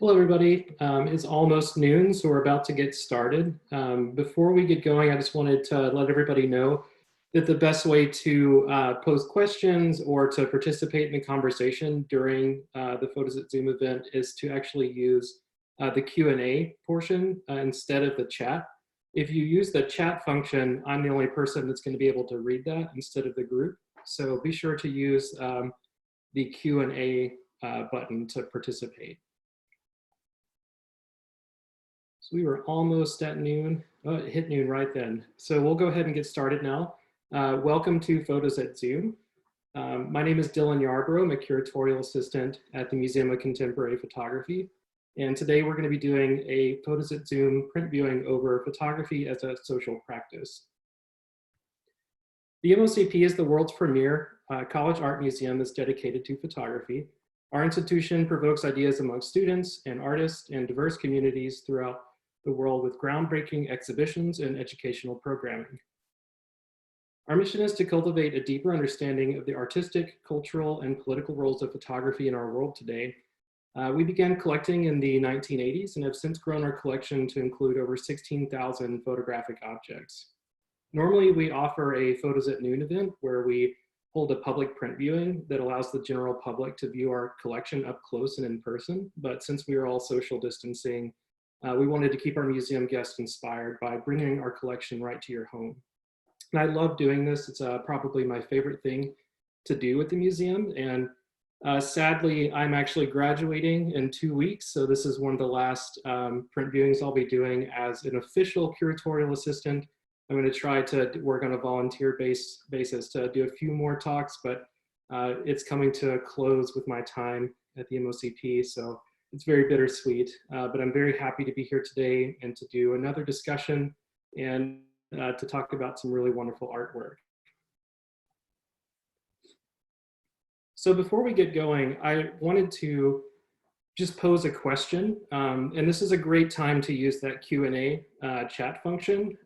Hello, everybody. It's almost noon, so we're about to get started. Before we get going, I just wanted to let everybody know that the best way to pose questions or to participate in the conversation during the Photos at Zoom event is to actually use the Q&A portion instead of the chat. If you use the chat function, I'm the only person that's going to be able to read that instead of the group. So be sure to use the Q&A button to participate. So we were almost at noon. Oh, it hit noon right then. So we'll go ahead and get started now. Welcome to Photos at Zoom. My name is Dylan Yarbrough. I'm a curatorial assistant at the Museum of Contemporary Photography. And today we're going to be doing a Photos at Zoom print viewing over photography as a social practice. The MOCP is the world's premier college art museum that's dedicated to photography. Our institution provokes ideas among students and artists and diverse communities throughout the world with groundbreaking exhibitions and educational programming. Our mission is to cultivate a deeper understanding of the artistic, cultural, and political roles of photography in our world today. We began collecting in the 1980s and have since grown our collection to include over 16,000 photographic objects. Normally, we offer a Photos at Noon event where we hold a public print viewing that allows the general public to view our collection up close and in person. But since we are all social distancing, we wanted to keep our museum guests inspired by bringing our collection right to your home. And I love doing this. It's probably my favorite thing to do at the museum. And sadly, I'm actually graduating in 2 weeks. So this is one of the last print viewings I'll be doing as an official curatorial assistant. I'm going to try to work on a volunteer basis to do a few more talks, but it's coming to a close with my time at the MOCP. So it's very bittersweet, but I'm very happy to be here today and to do another discussion and to talk about some really wonderful artwork. So before we get going, I wanted to just pose a question, and this is a great time to use that Q&A chat function.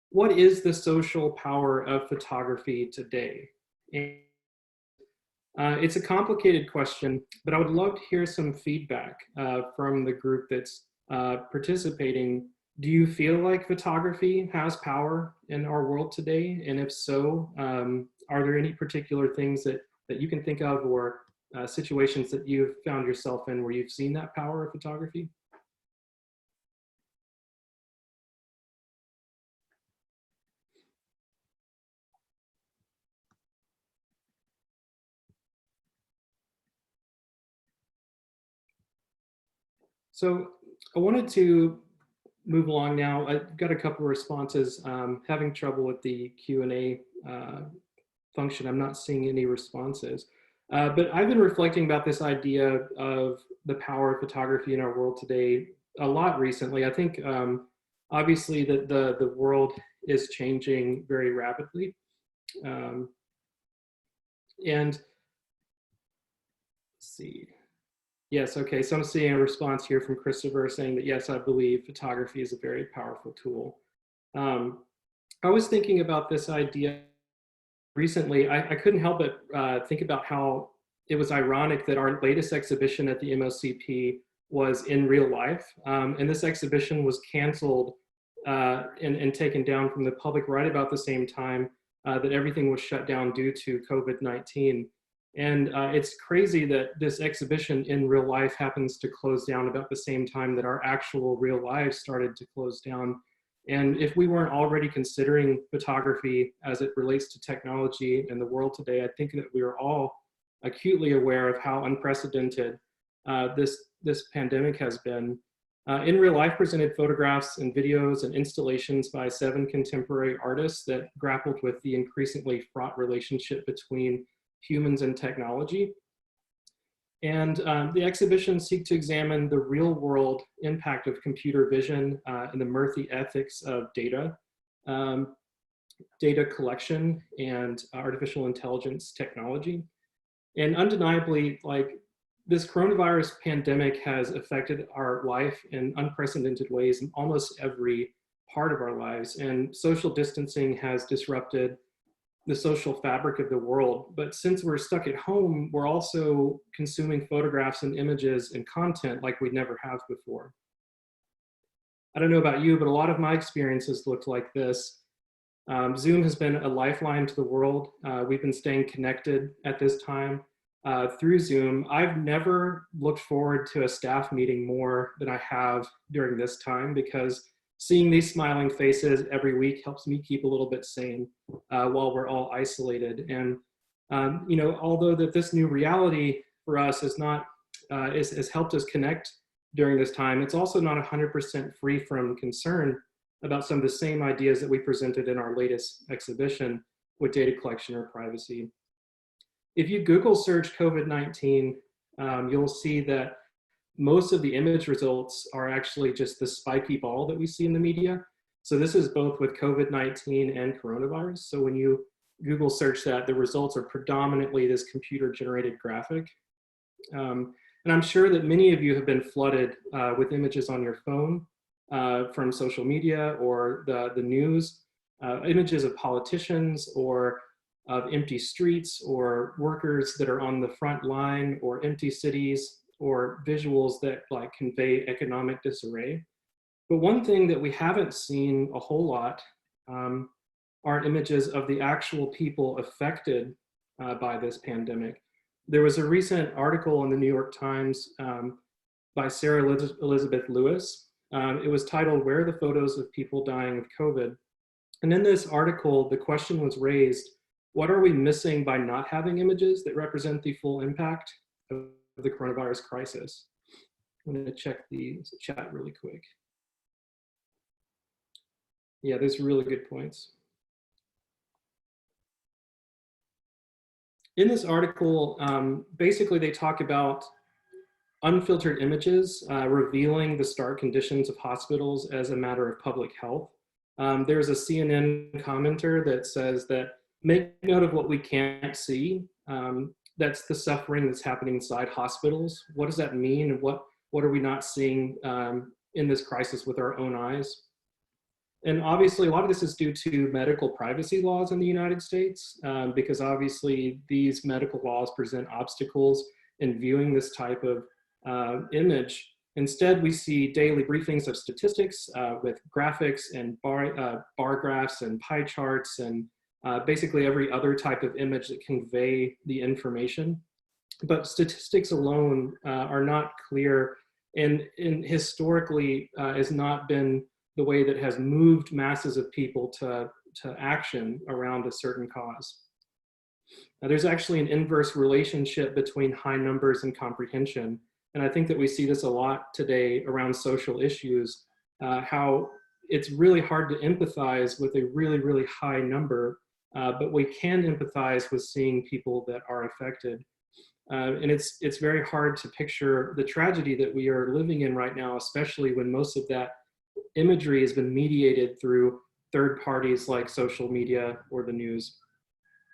What is the social power of photography today? It's a complicated question, but I would love to hear some feedback from the group that's participating. Do you feel like photography has power in our world today? And if so, are there any particular things that you can think of or situations that you've found yourself in where you've seen that power of photography? So I wanted to move along now. I've got a couple of responses. Having trouble with the Q&A function. I'm not seeing any responses. But I've been reflecting about this idea of the power of photography in our world today a lot recently. I think obviously that the world is changing very rapidly. And let's see. Yes, okay, so I'm seeing a response here from Christopher saying that yes, I believe photography is a very powerful tool. I was thinking about this idea recently. I couldn't help but think about how it was ironic that our latest exhibition at the MOCP was in real life. And this exhibition was canceled and taken down from the public right about the same time that everything was shut down due to COVID-19. And it's crazy that this exhibition in real life happens to close down about the same time that our actual real lives started to close down. And if we weren't already considering photography as it relates to technology in the world today, I think that we are all acutely aware of how unprecedented this pandemic has been. In Real Life presented photographs and videos and installations by 7 contemporary artists that grappled with the increasingly fraught relationship between humans and technology. And the exhibitions seek to examine the real world impact of computer vision and the murky ethics of data collection and artificial intelligence technology. And undeniably, like, this coronavirus pandemic has affected our life in unprecedented ways in almost every part of our lives. And social distancing has disrupted the social fabric of the world. But since we're stuck at home, we're also consuming photographs and images and content like we never have before. I don't know about you, but a lot of my experiences looked like this. Zoom has been a lifeline to the world. We've been staying connected at this time through Zoom. I've never looked forward to a staff meeting more than I have during this time, because seeing these smiling faces every week helps me keep a little bit sane while we're all isolated. And you know, although that this new reality for us is not has helped us connect during this time, it's also not 100% free from concern about some of the same ideas that we presented in our latest exhibition with data collection or privacy. If you Google search COVID-19, you'll see that most of the image results are actually just the spiky ball that we see in the media. So this is both with COVID-19 and coronavirus. So when you Google search that, the results are predominantly this computer-generated graphic. And I'm sure that many of you have been flooded with images on your phone from social media or the news, images of politicians or of empty streets or workers that are on the front line or empty cities or visuals that like convey economic disarray. But one thing that we haven't seen a whole lot are images of the actual people affected by this pandemic. There was a recent article in the New York Times by Sarah Elizabeth Lewis. It was titled, "Where are the photos of people dying of COVID?" And in this article, the question was raised, what are we missing by not having images that represent the full impact of the coronavirus crisis? I'm gonna check the chat really quick. Yeah, there's really good points. In this article, basically they talk about unfiltered images revealing the stark conditions of hospitals as a matter of public health. There's a CNN commenter that says that, make note of what we can't see. That's the suffering that's happening inside hospitals. What does that mean? And what are we not seeing in this crisis with our own eyes? And obviously a lot of this is due to medical privacy laws in the United States, because obviously these medical laws present obstacles in viewing this type of image. Instead, we see daily briefings of statistics with graphics and bar graphs and pie charts and basically every other type of image that convey the information. But statistics alone are not clear and historically has not been the way that has moved masses of people to action around a certain cause. Now, there's actually an inverse relationship between high numbers and comprehension. And I think that we see this a lot today around social issues, how it's really hard to empathize with a really, really high number, but we can empathize with seeing people that are affected. And it's very hard to picture the tragedy that we are living in right now, especially when most of that imagery has been mediated through third parties like social media or the news.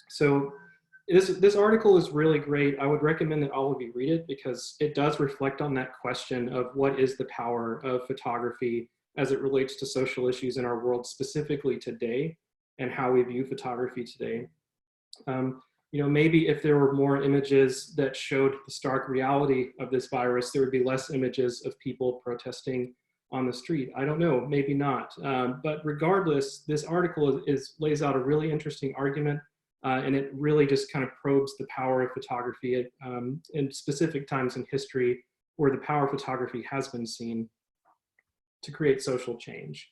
So this article is really great. I would recommend that all of you read it because it does reflect on that question of what is the power of photography as it relates to social issues in our world, specifically today, and how we view photography today. You know, maybe if there were more images that showed the stark reality of this virus, there would be less images of people protesting on the street. I don't know, maybe not. But regardless, this article lays out a really interesting argument, and it really just kind of probes the power of photography in specific times in history where the power of photography has been seen to create social change.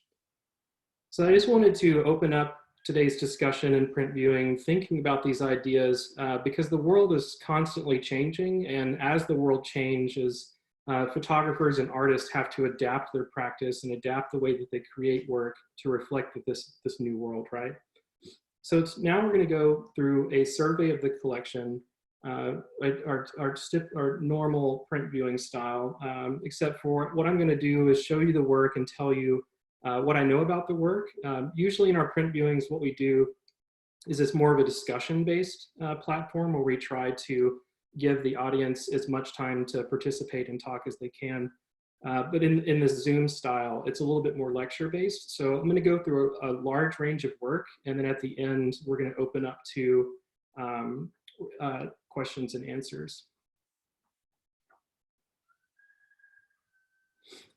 So I just wanted to open up today's discussion and print viewing, thinking about these ideas because the world is constantly changing, and as the world changes, photographers and artists have to adapt their practice and adapt the way that they create work to reflect this new world, right? So now we're going to go through a survey of the collection, our normal print viewing style, except for what I'm going to do is show you the work and tell you what I know about the work. Usually in our print viewings, what we do is it's more of a discussion-based platform where we try to give the audience as much time to participate and talk as they can. But in the Zoom style, it's a little bit more lecture-based. So I'm going to go through a large range of work, and then at the end, we're going to open up to questions and answers.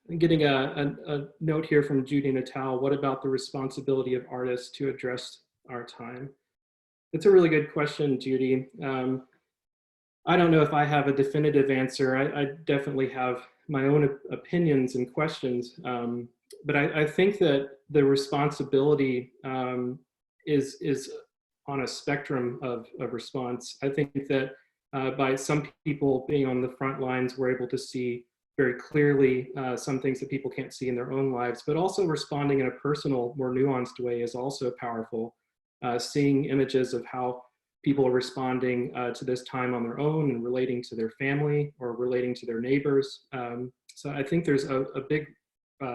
I'm getting a note here from Judy Natal. What about the responsibility of artists to address our time? It's a really good question, Judy. I don't know if I have a definitive answer. I definitely have my own opinions and questions, but I think that the responsibility is on a spectrum of response. I think that by some people being on the front lines, we're able to see very clearly some things that people can't see in their own lives, but also responding in a personal, more nuanced way is also powerful. Seeing images of how people are responding to this time on their own and relating to their family or relating to their neighbors. So I think there's a big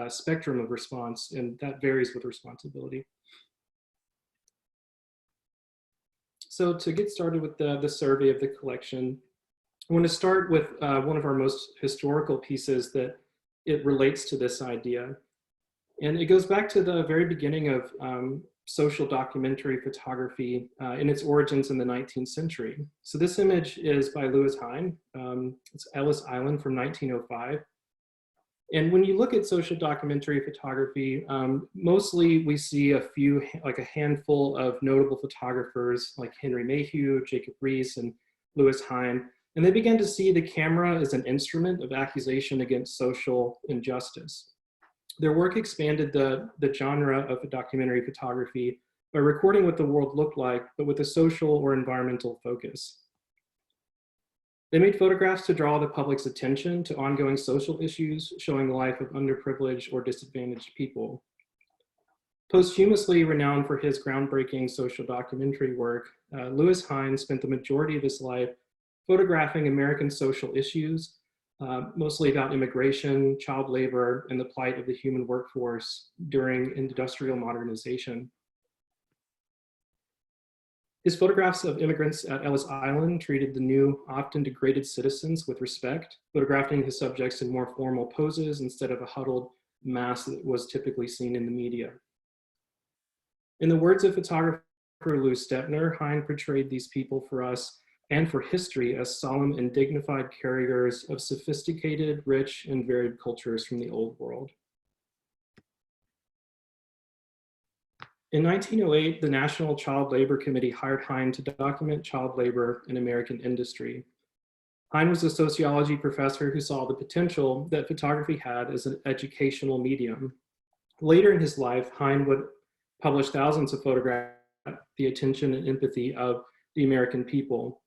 spectrum of response, and that varies with responsibility. So to get started with the survey of the collection, I want to start with one of our most historical pieces that it relates to this idea. And it goes back to the very beginning of social documentary photography in its origins in the 19th century. So this image is by Lewis Hine. It's Ellis Island from 1905. And when you look at social documentary photography, mostly we see a few, like a handful of notable photographers like Henry Mayhew, Jacob Riis, and Lewis Hine. And they began to see the camera as an instrument of accusation against social injustice. Their work expanded the genre of documentary photography by recording what the world looked like, but with a social or environmental focus. They made photographs to draw the public's attention to ongoing social issues, showing the life of underprivileged or disadvantaged people. Posthumously renowned for his groundbreaking social documentary work, Lewis Hine spent the majority of his life photographing American social issues, mostly about immigration, child labor, and the plight of the human workforce during industrial modernization. His photographs of immigrants at Ellis Island treated the new, often degraded citizens with respect, photographing his subjects in more formal poses instead of a huddled mass that was typically seen in the media. In the words of photographer Lou Stepner, Hine portrayed these people for us and for history as solemn and dignified carriers of sophisticated, rich, and varied cultures from the old world. In 1908, the National Child Labor Committee hired Hine to document child labor in American industry. Hine was a sociology professor who saw the potential that photography had as an educational medium. Later in his life, Hine would publish thousands of photographs the attention and empathy of the American people.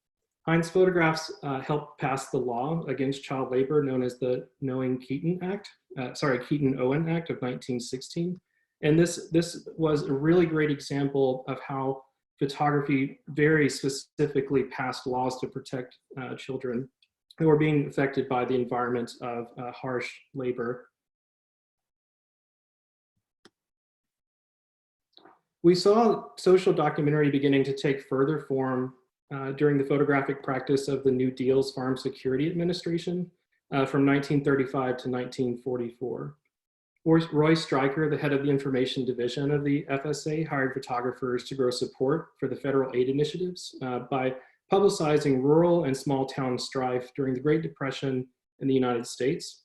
Hine's photographs helped pass the law against child labor known as the Keaton-Owen Act of 1916. And this was a really great example of how photography very specifically passed laws to protect children who were being affected by the environment of harsh labor. We saw social documentary beginning to take further form during the photographic practice of the New Deal's Farm Security Administration from 1935 to 1944. Roy Stryker, the head of the information division of the FSA, hired photographers to grow support for the federal aid initiatives by publicizing rural and small town strife during the Great Depression in the United States.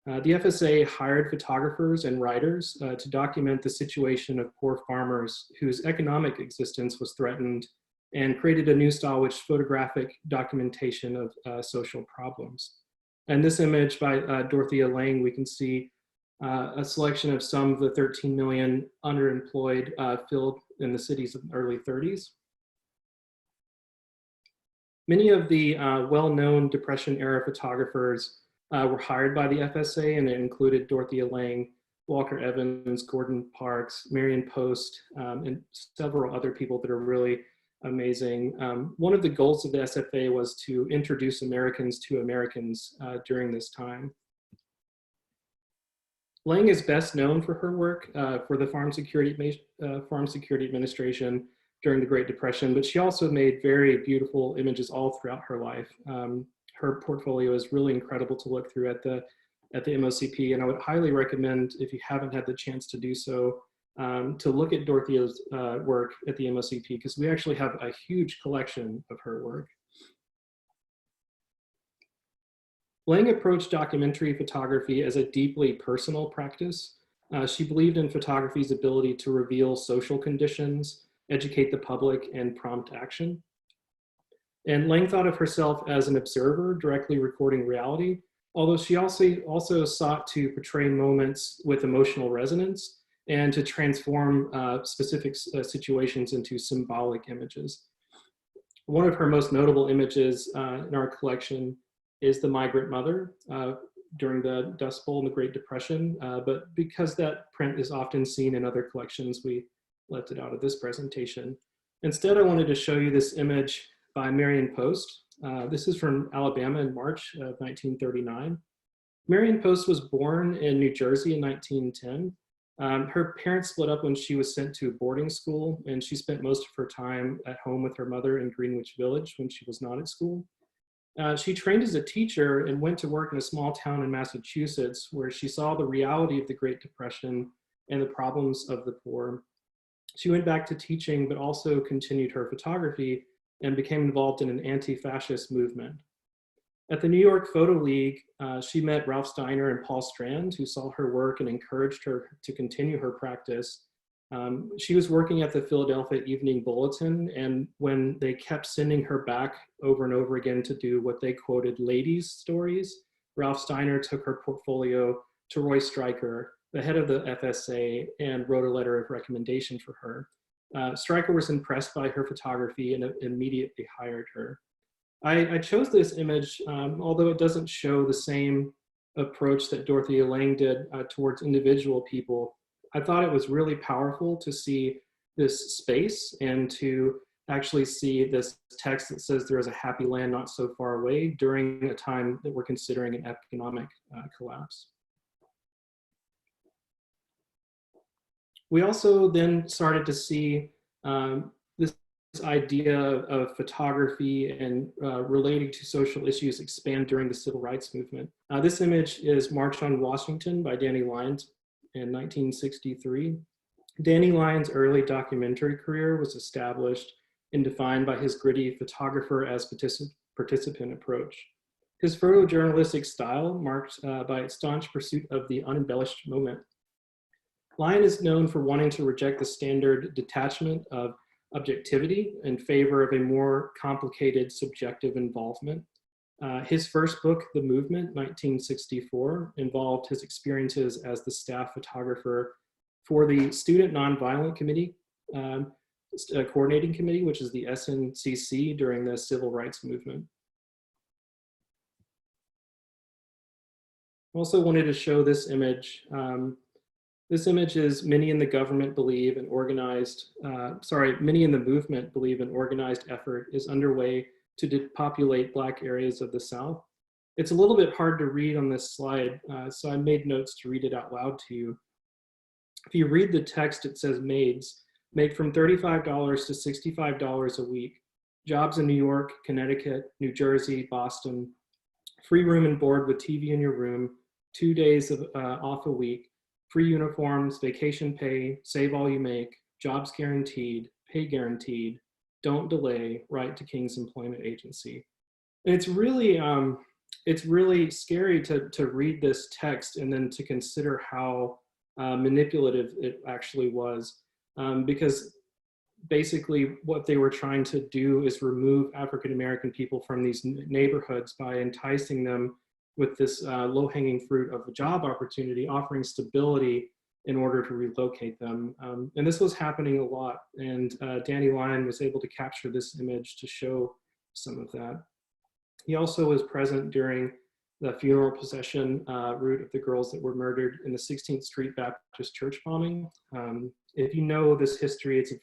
The FSA hired photographers and writers to document the situation of poor farmers whose economic existence was threatened, and created a new style which photographic documentation of social problems. And this image by Dorothea Lange, we can see a selection of some of the 13 million underemployed filled in the cities of the early 30s. Many of the well-known Depression-era photographers were hired by the FSA, and it included Dorothea Lange, Walker Evans, Gordon Parks, Marion Post, and several other people that are really amazing. One of the goals of the SFA was to introduce Americans to Americans during this time. Lange is best known for her work for the Farm Security Administration during the Great Depression, but she also made very beautiful images all throughout her life. Her portfolio is really incredible to look through at the at the MOCP, and I would highly recommend, if you haven't had the chance to do so, to look at Dorothea's work at the MOCP, because we actually have a huge collection of her work. Lang approached documentary photography as a deeply personal practice. She believed in photography's ability to reveal social conditions, educate the public, and prompt action. And Lang thought of herself as an observer, directly recording reality, although she also sought to portray moments with emotional resonance and to transform specific situations into symbolic images. One of her most notable images in our collection is the migrant mother during the Dust Bowl and the Great Depression, but because that print is often seen in other collections, we left it out of this presentation. Instead, I wanted to show you this image by Marion Post. This is from Alabama in March of 1939. Marion Post was born in New Jersey in 1910. Her parents split up when she was sent to boarding school, and she spent most of her time at home with her mother in Greenwich Village when she was not at school. She trained as a teacher and went to work in a small town in Massachusetts, where she saw the reality of the Great Depression and the problems of the poor. She went back to teaching, but also continued her photography and became involved in an anti-fascist movement. At the New York Photo League, she met Ralph Steiner and Paul Strand, who saw her work and encouraged her to continue her practice. She was working at the Philadelphia Evening Bulletin, and when they kept sending her back over and over again to do what they quoted ladies' stories, Ralph Steiner took her portfolio to Roy Stryker, the head of the FSA, and wrote a letter of recommendation for her. Stryker was impressed by her photography and immediately hired her. I chose this image, although it doesn't show the same approach that Dorothea Lange did towards individual people. I thought it was really powerful to see this space and to actually see this text that says there is a happy land not so far away during a time that we're considering an economic collapse. We also then started to see this idea of photography and relating to social issues expand during the civil rights movement. This image is March on Washington by Danny Lyon in 1963. Danny Lyon's early documentary career was established and defined by his gritty photographer as participant approach. His photojournalistic style marked by its staunch pursuit of the unembellished moment. Lyon is known for wanting to reject the standard detachment of objectivity in favor of a more complicated subjective involvement. His first book, The Movement, 1964, involved his experiences as the staff photographer for the Student Nonviolent Committee, Coordinating Committee, which is the SNCC during the Civil Rights Movement. I also wanted to show this image. This image is many in the government believe an organized, many in the movement believe an organized effort is underway to depopulate Black areas of the South. It's a little bit hard to read on this slide, so I made notes to read it out loud to you. If you read the text, it says maids make from $35 to $65 a week, jobs in New York, Connecticut, New Jersey, Boston, free room and board with TV in your room, 2 days off a week, free uniforms, vacation pay, save all you make, jobs guaranteed, pay guaranteed, don't delay, write to King's Employment Agency. And it's really scary to read this text and then to consider how manipulative it actually was, because basically what they were trying to do is remove African-American people from these neighborhoods by enticing them with this low-hanging fruit of a job opportunity, offering stability in order to relocate them. And this was happening a lot, and Danny Lyon was able to capture this image to show some of that. He also was present during the funeral procession route of the girls that were murdered in the 16th Street Baptist Church bombing. If you know this history, it's a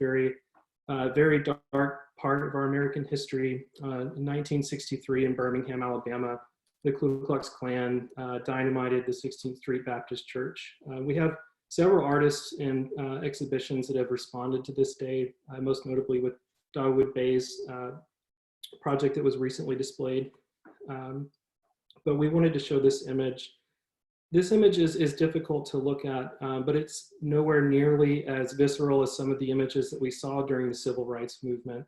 very dark part of our American history. In 1963 in Birmingham, Alabama, the Ku Klux Klan dynamited the 16th Street Baptist Church. We have several artists and exhibitions that have responded to this day, most notably with Dogwood Bay's project that was recently displayed. But we wanted to show this image. This image is difficult to look at, but it's nowhere nearly as visceral as some of the images that we saw during the civil rights movement.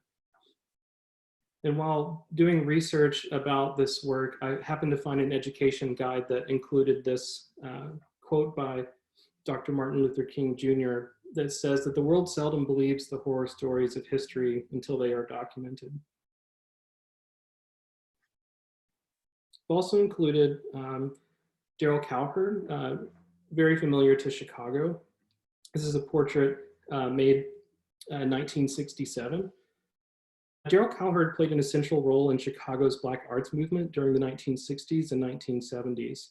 And while doing research about this work, I happened to find an education guide that included this quote by Dr. Martin Luther King Jr. that says that the world seldom believes the horror stories of history until they are documented. I've also included Darryl Cowherd, very familiar to Chicago. This is a portrait made in 1967. Darryl Cowherd played an essential role in Chicago's Black arts movement during the 1960s and 1970s.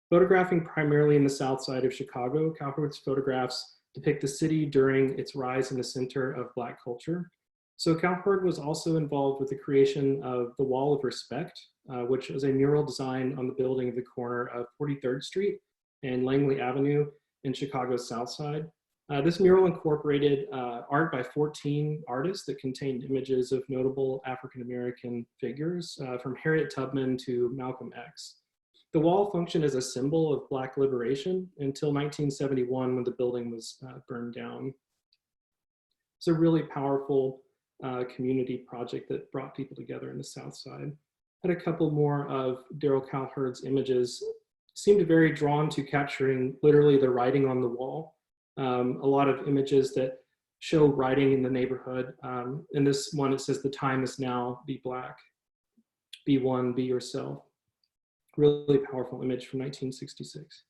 Photographing primarily in the south side of Chicago, Cowherd's photographs depict the city during its rise in the center of Black culture. So Cowherd was also involved with the creation of the Wall of Respect, which was a mural design on the building of the corner of 43rd Street and Langley Avenue in Chicago's south side. This mural incorporated art by 14 artists that contained images of notable African-American figures, from Harriet Tubman to Malcolm X. The wall functioned as a symbol of Black liberation until 1971 when the building was burned down. It's a really powerful community project that brought people together in the South Side. I had a couple more of Darryl Cowherd's images. Seemed very drawn to capturing literally the writing on the wall. A lot of images that show writing in the neighborhood. In this one, it says, "The time is now, be Black, be one, be yourself." Really powerful image from 1966.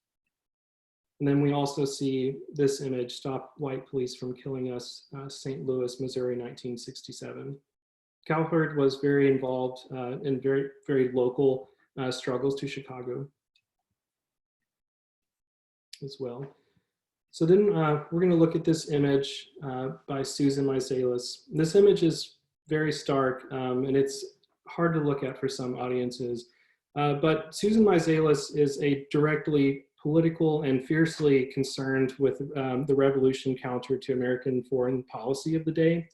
And then we also see this image, "Stop White Police from Killing Us," St. Louis, Missouri, 1967. Cowherd was very involved in very local struggles to Chicago as well. So then we're going to look at this image by Susan Meiselas. This image is very stark and it's hard to look at for some audiences. But Susan Meiselas is a directly political and fiercely concerned with the revolution counter to American foreign policy of the day.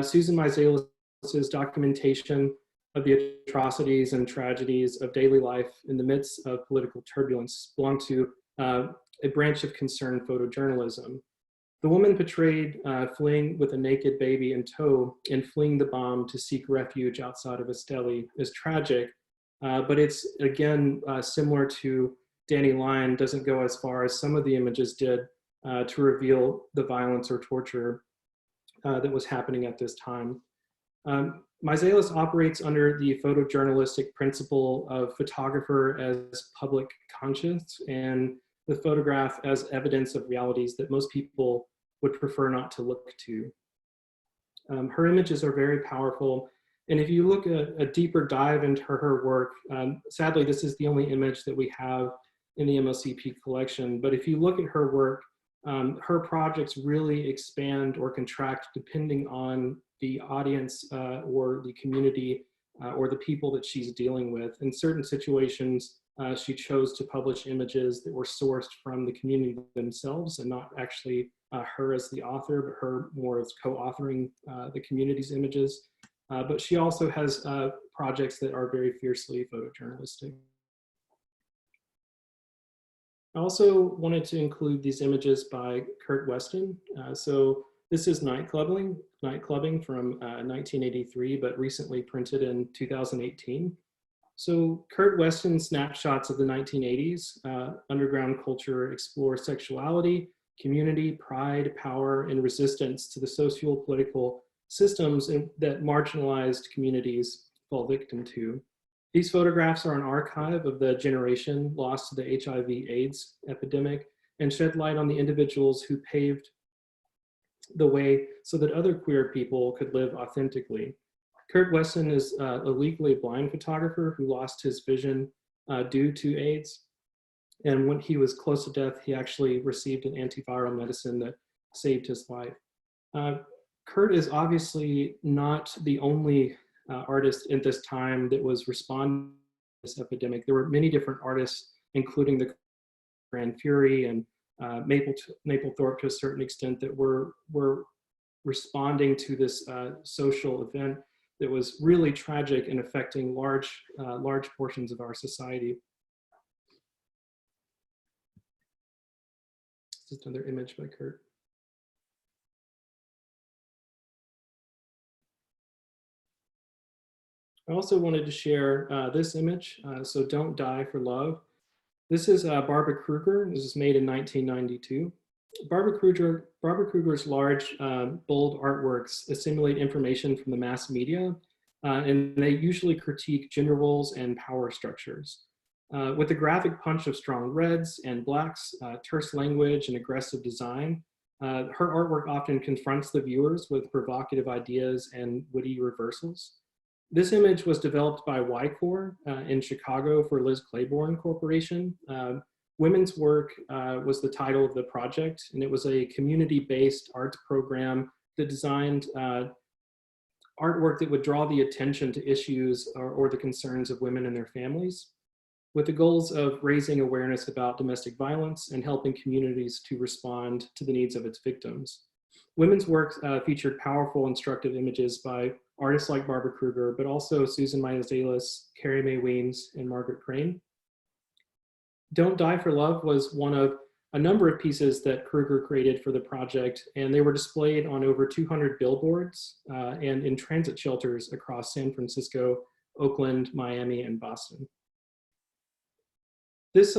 Susan Meiselas' documentation of the atrocities and tragedies of daily life in the midst of political turbulence belong to a branch of concerned photojournalism. The woman portrayed fleeing with a naked baby in tow and fleeing the bomb to seek refuge outside of Esteli is tragic, but it's again similar to Danny Lyon, doesn't go as far as some of the images did to reveal the violence or torture that was happening at this time. Meiselas operates under the photojournalistic principle of photographer as public conscience and the photograph as evidence of realities that most people would prefer not to look to. Her images are very powerful. And if you look at a deeper dive into her work, sadly, this is the only image that we have in the MOCP collection. But if you look at her work, her projects really expand or contract depending on the audience or the community or the people that she's dealing with. In certain situations, she chose to publish images that were sourced from the community themselves and not actually her as the author, but her more as co-authoring the community's images. But she also has projects that are very fiercely photojournalistic. I also wanted to include these images by Kurt Weston. So this is Nightclubbing from 1983, but recently printed in 2018. So Kurt Weston's snapshots of the 1980s, underground culture explore sexuality, community, pride, power, and resistance to the socio-political systems that marginalized communities fall victim to. These photographs are an archive of the generation lost to the HIV/AIDS epidemic and shed light on the individuals who paved the way so that other queer people could live authentically. Kurt Weston is a legally blind photographer who lost his vision due to AIDS. And when he was close to death, he actually received an antiviral medicine that saved his life. Kurt is obviously not the only artist at this time that was responding to this epidemic. There were many different artists, including the Grand Fury and Mapplethorpe to a certain extent, that were responding to this social event that was really tragic and affecting large portions of our society. This is another image by Kurt. I also wanted to share this image, so Don't Die for Love. This is Barbara Kruger. This was made in 1992. Barbara Kruger's large, bold artworks assimilate information from the mass media, and they usually critique gender roles and power structures. With a graphic punch of strong reds and blacks, terse language, and aggressive design, her artwork often confronts the viewers with provocative ideas and witty reversals. This image was developed by Y-Core in Chicago for Liz Claiborne Corporation. Women's Work was the title of the project, and it was a community-based arts program that designed artwork that would draw the attention to issues or the concerns of women and their families, with the goals of raising awareness about domestic violence and helping communities to respond to the needs of its victims. Women's Work featured powerful, instructive images by artists like Barbara Kruger, but also Susan Meiselas, Carrie Mae Weems, and Margaret Crane. Don't Die for Love was one of a number of pieces that Kruger created for the project, and they were displayed on over 200 billboards and in transit shelters across San Francisco, Oakland, Miami, and Boston. This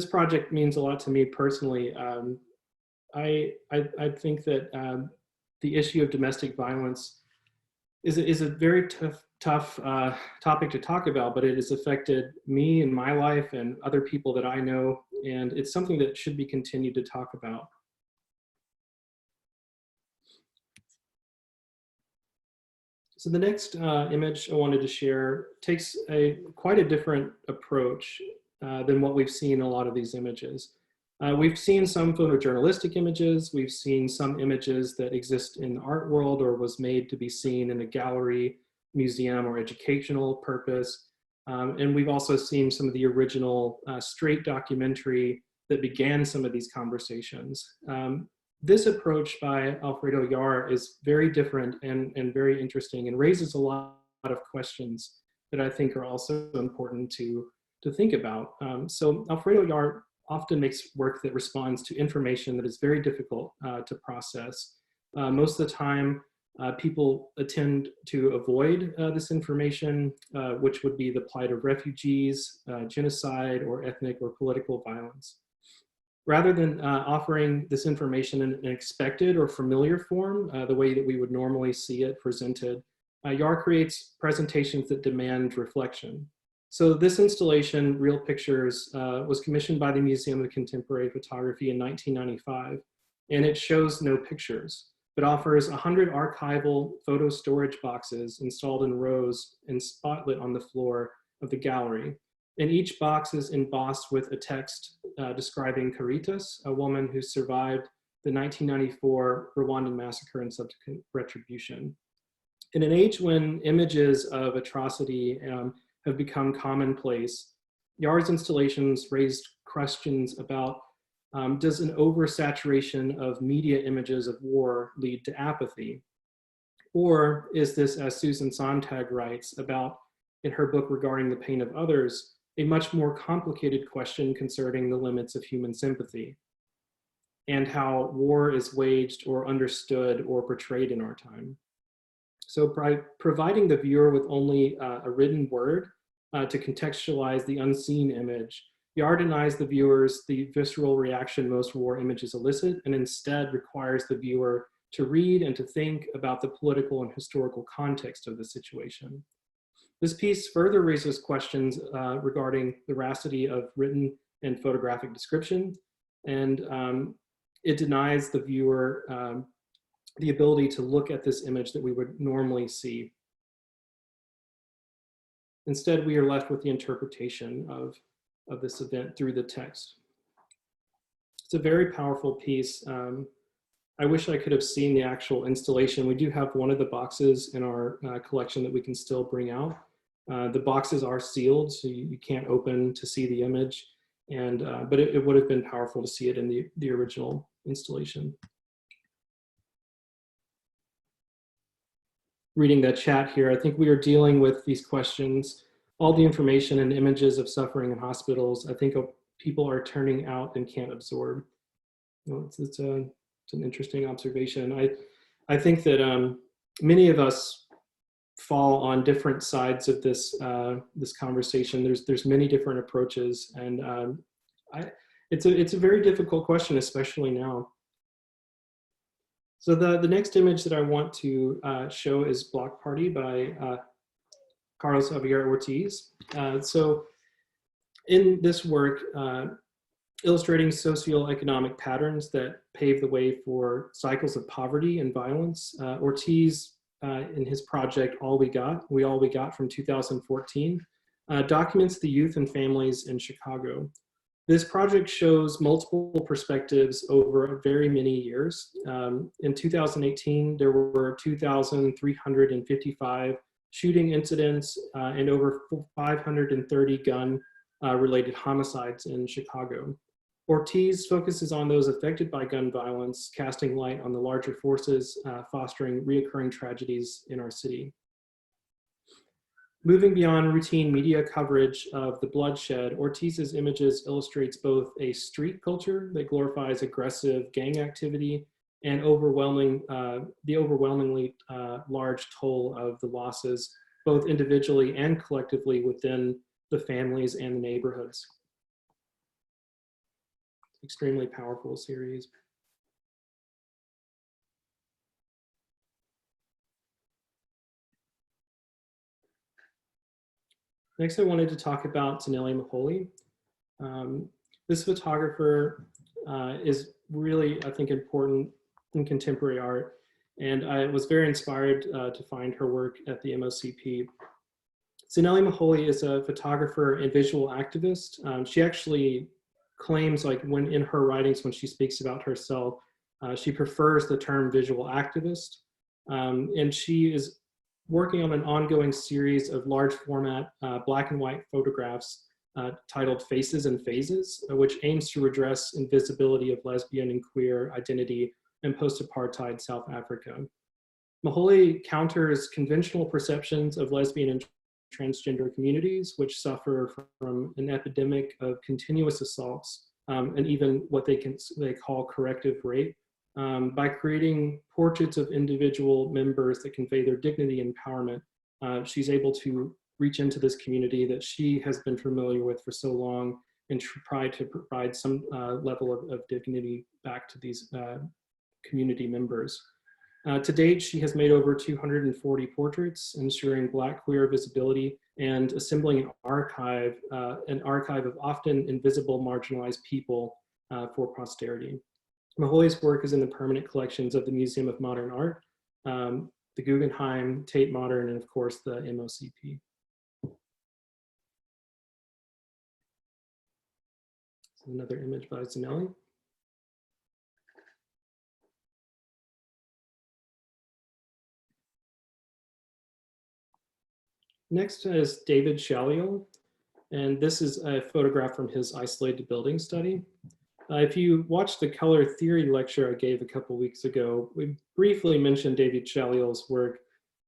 project means a lot to me personally. I think that the issue of domestic violence is a very tough topic to talk about, but it has affected me in my life and other people that I know, and it's something that should be continued to talk about. So the next image I wanted to share takes quite a different approach than what we've seen in a lot of these images. We've seen some photojournalistic images. We've seen some images that exist in the art world or was made to be seen in a gallery, museum, or educational purpose. And we've also seen some of the original straight documentary that began some of these conversations. This approach by Alfredo Yar is very different and very interesting and raises a lot of questions that I think are also important to think about. So Alfredo Yar often makes work that responds to information that is very difficult to process. Most of the time, people tend to avoid this information, which would be the plight of refugees, genocide, or ethnic or political violence. Rather than offering this information in an expected or familiar form, the way that we would normally see it presented, Yar creates presentations that demand reflection. So this installation, Real Pictures, was commissioned by the Museum of Contemporary Photography in 1995, and it shows no pictures, but offers 100 archival photo storage boxes installed in rows and spotlit on the floor of the gallery. And each box is embossed with a text describing Caritas, a woman who survived the 1994 Rwandan massacre and subsequent retribution. In an age when images of atrocity have become commonplace, Yar's installations raised questions about does an oversaturation of media images of war lead to apathy? Or is this, as Susan Sontag writes about in her book regarding the pain of others, a much more complicated question concerning the limits of human sympathy and how war is waged or understood or portrayed in our time? So by providing the viewer with only a written word to contextualize the unseen image, Yar denies the viewers the visceral reaction most war images elicit, and instead requires the viewer to read and to think about the political and historical context of the situation. This piece further raises questions regarding the veracity of written and photographic description, and it denies the viewer the ability to look at this image that we would normally see. Instead, we are left with the interpretation of this event through the text. It's a very powerful piece. I wish I could have seen the actual installation. We do have one of the boxes in our collection that we can still bring out. The boxes are sealed, so you can't open to see the image, but it would have been powerful to see it in the original installation. Reading that chat here, I think we are dealing with these questions, all the information and images of suffering in hospitals. I think people are turning out and can't absorb. Well, it's an interesting observation. I think that many of us fall on different sides of this conversation. There's many different approaches, and it's a very difficult question, especially now. So the next image that I want to show is Block Party by Carlos Javier Ortiz. So in this work, illustrating socioeconomic patterns that pave the way for cycles of poverty and violence, Ortiz, in his project All We Got from 2014, documents the youth and families in Chicago. This project shows multiple perspectives over very many years. In 2018, there were 2,355 shooting incidents and over 530 gun-related homicides in Chicago. Ortiz focuses on those affected by gun violence, casting light on the larger forces fostering reoccurring tragedies in our city. Moving beyond routine media coverage of the bloodshed, Ortiz's images illustrates both a street culture that glorifies aggressive gang activity and the overwhelmingly large toll of the losses, both individually and collectively within the families and the neighborhoods. Extremely powerful series. Next, I wanted to talk about Zanele Muholi. This photographer is really, I think, important in contemporary art, and I was very inspired to find her work at the MOCP. Zanele Muholi is a photographer and visual activist. She actually claims, like when in her writings, when she speaks about herself, she prefers the term visual activist, and she is working on an ongoing series of large format black and white photographs titled Faces and Phases, which aims to redress invisibility of lesbian and queer identity in post-apartheid South Africa. Muholi counters conventional perceptions of lesbian and transgender communities, which suffer from an epidemic of continuous assaults and even what they call corrective rape, by creating portraits of individual members that convey their dignity and empowerment. She's able to reach into this community that she has been familiar with for so long and try to provide some level of dignity back to these community members. To date, she has made over 240 portraits, ensuring Black queer visibility and assembling an archive of often invisible, marginalized people for posterity. Muholi's work is in the permanent collections of the Museum of Modern Art, the Guggenheim, Tate Modern, and of course the MOCP. So another image by Zanele. Next is David Shalio, and this is a photograph from his isolated building study. If you watched the color theory lecture I gave a couple weeks ago, we briefly mentioned David Shalio's work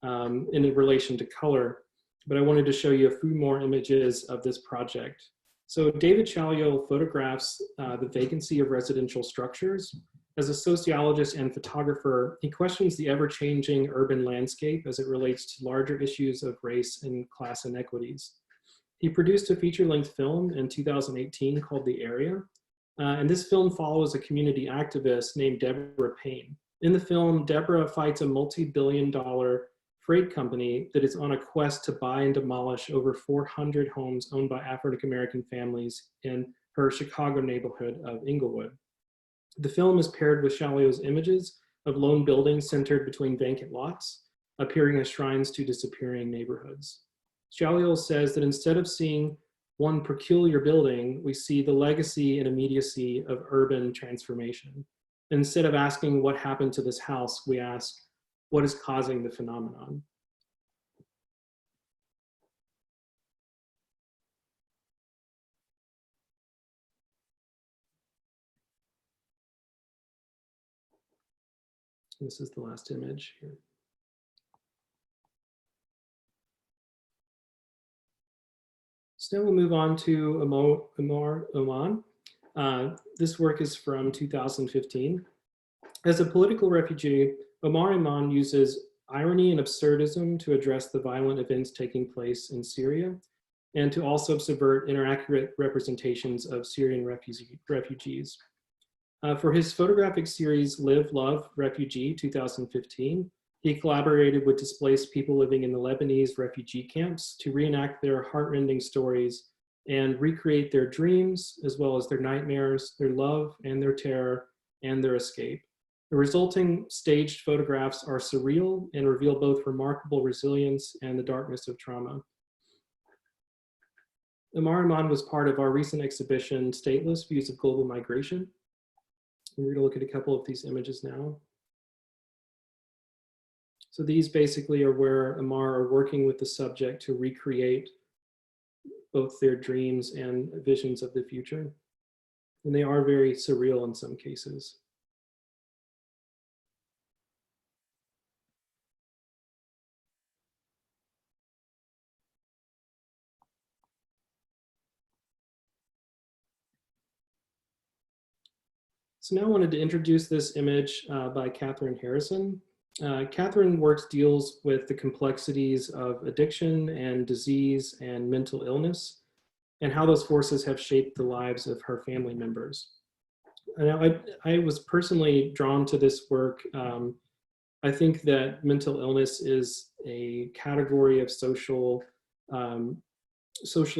in relation to color, but I wanted to show you a few more images of this project. So David Shalio photographs the vacancy of residential structures. As a sociologist and photographer, he questions the ever-changing urban landscape as it relates to larger issues of race and class inequities. He produced a feature-length film in 2018 called The Area, and this film follows a community activist named Deborah Payne. In the film, Deborah fights a multi-billion-dollar freight company that is on a quest to buy and demolish over 400 homes owned by African-American families in her Chicago neighborhood of Inglewood. The film is paired with Shalio's images of lone buildings centered between vacant lots, appearing as shrines to disappearing neighborhoods. Shalio says that instead of seeing one peculiar building, we see the legacy and immediacy of urban transformation. Instead of asking what happened to this house, we ask, what is causing the phenomenon? This is the last image here. So now we'll move on to Omar Oman. This work is from 2015. As a political refugee, Omar Iman uses irony and absurdism to address the violent events taking place in Syria and to also subvert inaccurate representations of Syrian refugees. For his photographic series Live, Love, Refugee 2015, he collaborated with displaced people living in the Lebanese refugee camps to reenact their heartrending stories and recreate their dreams, as well as their nightmares, their love and their terror, and their escape. The resulting staged photographs are surreal and reveal both remarkable resilience and the darkness of trauma. Omar Iman was part of our recent exhibition, Stateless, Views of Global Migration. We're gonna look at a couple of these images now. So these basically are where Omar are working with the subject to recreate both their dreams and visions of the future. And they are very surreal in some cases. So now I wanted to introduce this image by Catherine Harrison. Catherine works deals with the complexities of addiction and disease and mental illness and how those forces have shaped the lives of her family members. Now, I was personally drawn to this work. I think that mental illness is a category of socially